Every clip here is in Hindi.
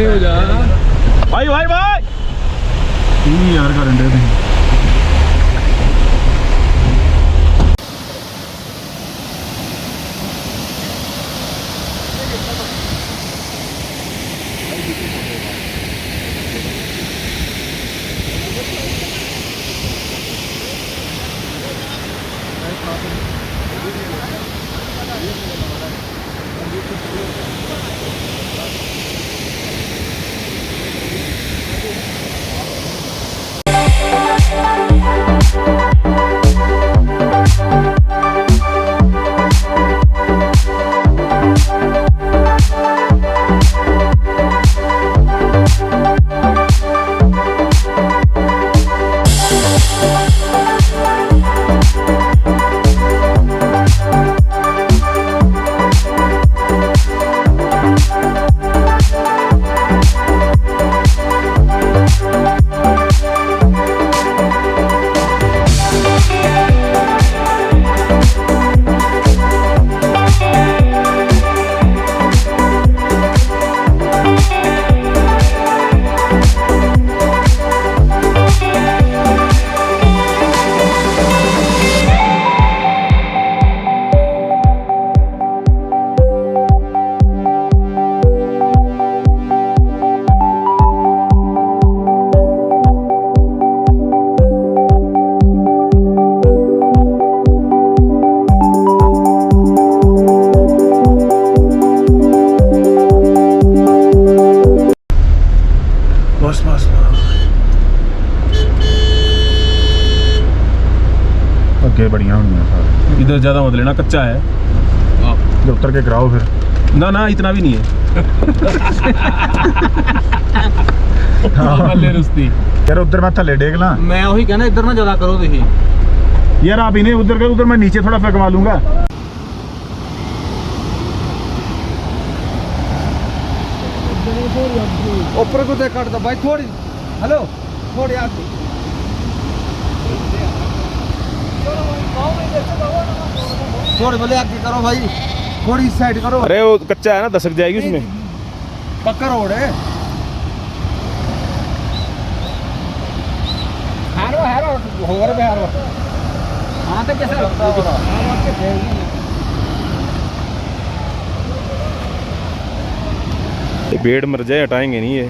खड़े हो जा भाई भाई भाई। 30,000 का रेंडे थे। बढ़िया होनी इधर ज्यादा मत लेना, कच्चा है। जब उतर के गिराओ फिर। ना ना इतना भी नहीं है। यार उधर मैं थले डेग ला। मैं वही कहना इधर ना ज्यादा करो तुम यार, आप इन्हें उधर कर, उधर मैं नीचे थोड़ा फेंकवा लूंगा। ऊपर को काट दो भाई थोड़ी। हेलो थोड़ी आगे थोड़ी बोले आगे करो भाई, थोड़ी साइड करो। अरे वो कच्चा है ना, दसक जाएगी उसमें। पक्का रोड है। हारो हारो होर पे हारो। हां तो कैसा लगता है? ये पेड़ मर जाए, हटाएंगे नहीं ये।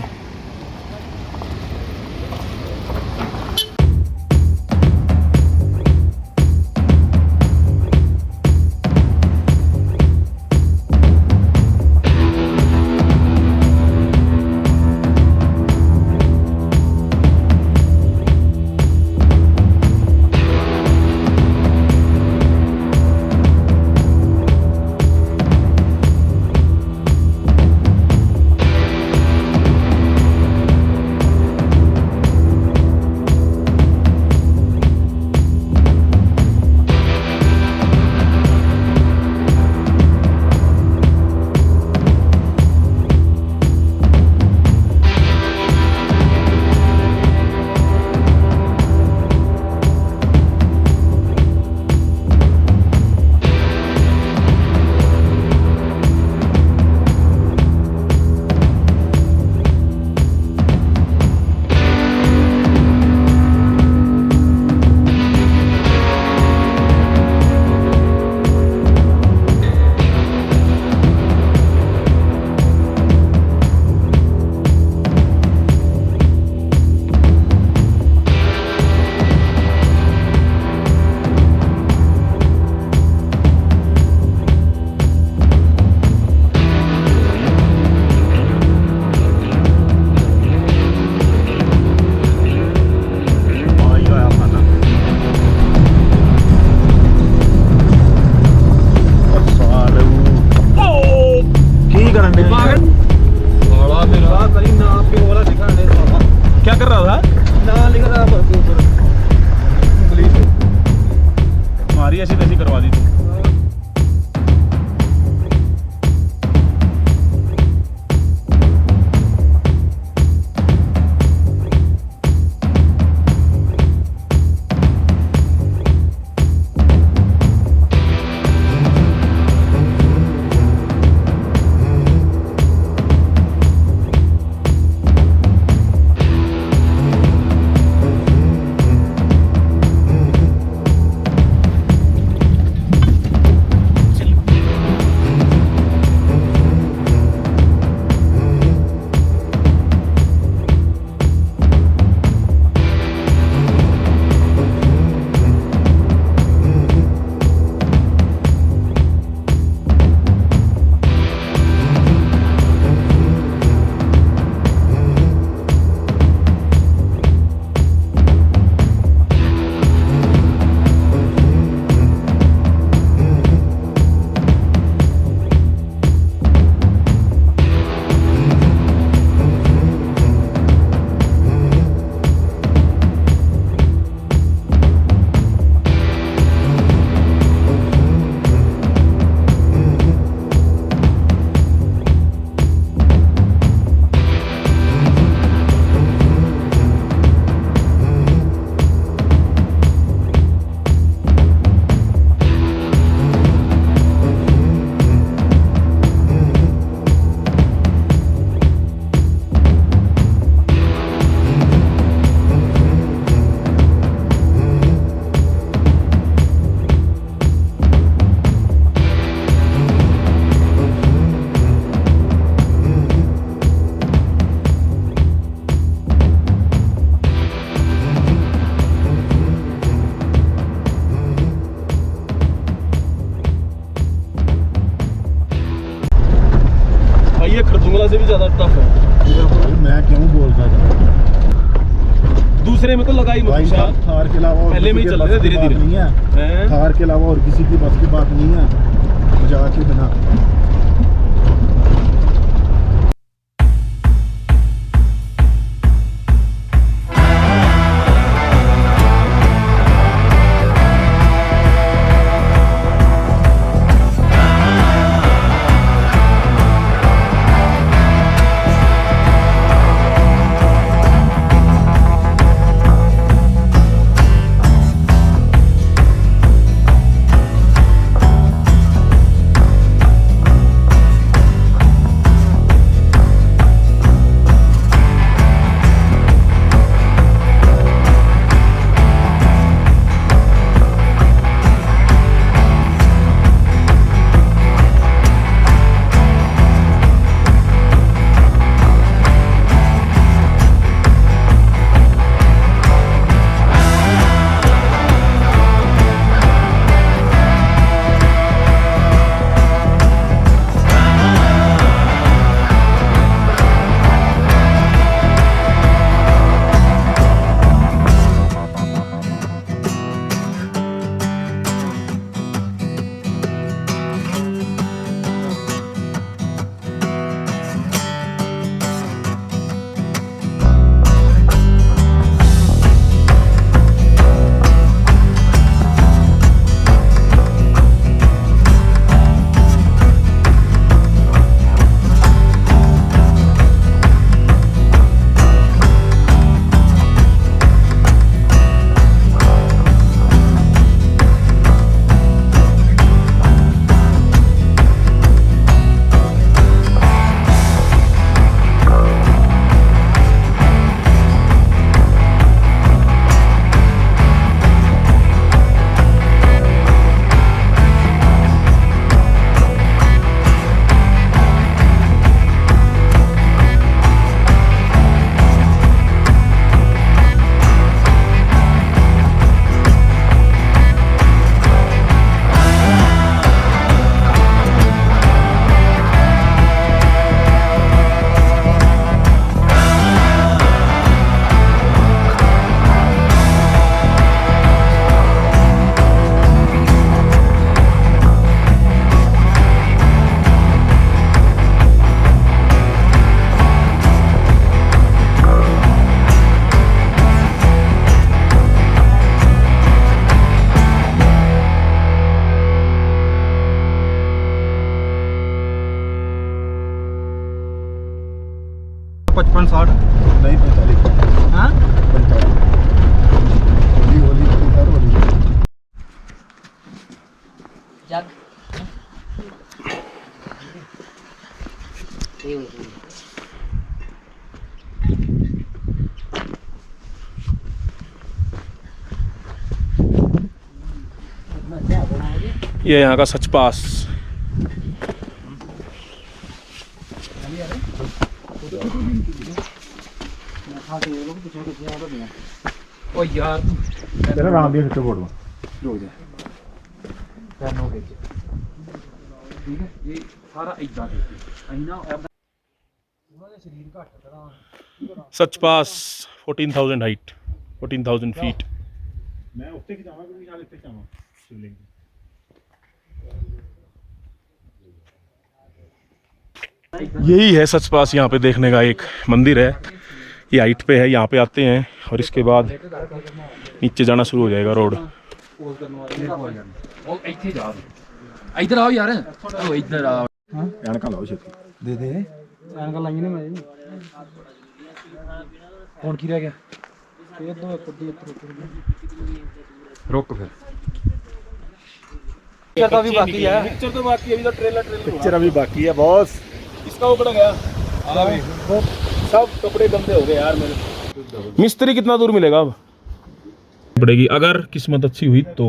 क्या कर रहा था? ना लिख रहा था ऊपर इंग्लिश हमारी ऐसी तैसी करवा दी तू। वाला से भी ज्यादा टफ है। मैं क्यों बोल रहा था, दूसरे में तो लगाई भाई साहब थार के अलावा और पहले में ही किसी चल के रहे बस थे की बात धीरे-धीरे। नहीं है, हैं? थार के अलावा और किसी की बस की बात नहीं है मजाक के बिना। पचपन 60 नहीं 45। हाँ 45 होली जग ये यहाँ का सच पास। ओ यार तेरा राम दी सिੱਟੇ ਫੋਟੋ रुक जा पैन हो गए ठीक है ये सारा इतना अहिना उन्होंने शरीर घट करा सच पास 14,000 हाइट, 14,000 फीट। मैं ਉੱਤੇ ਕਿ ਜਾਵਾਂ ਕਿ ਨਾਲ ਇੱਥੇ ਜਾਵਾਂ शिवलिंग। यही है सच पास। यहाँ पे देखने का एक मंदिर है, ये हाइट पे है। यहाँ पे आते हैं और इसके बाद नीचे जाना शुरू हो जाएगा रोड। इधर आओ यार, ओ इधर आओ। ਐਨਕਾਂ ਲਾਓ ਛੇਤੀ दे दे एनका लाई ने मैं कौन की रह गया ये दो रुक फिर पिक्चर तो भी बाकी है, पिक्चर तो बाकी है, अभी तो ट्रेलर पिक्चर अभी बाकी है बॉस। इसका उखड़ गया। सब कपड़े गंदे हो गए यार मेरे। मिस्त्री कितना दूर मिलेगा अब? पड़ेगी अगर किस्मत अच्छी हुई तो,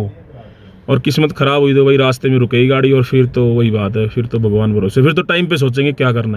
और किस्मत खराब हुई तो वही रास्ते में रुकेगी गाड़ी, और फिर तो वही बात है, फिर तो भगवान भरोसे, फिर तो टाइम पे सोचेंगे क्या करना है।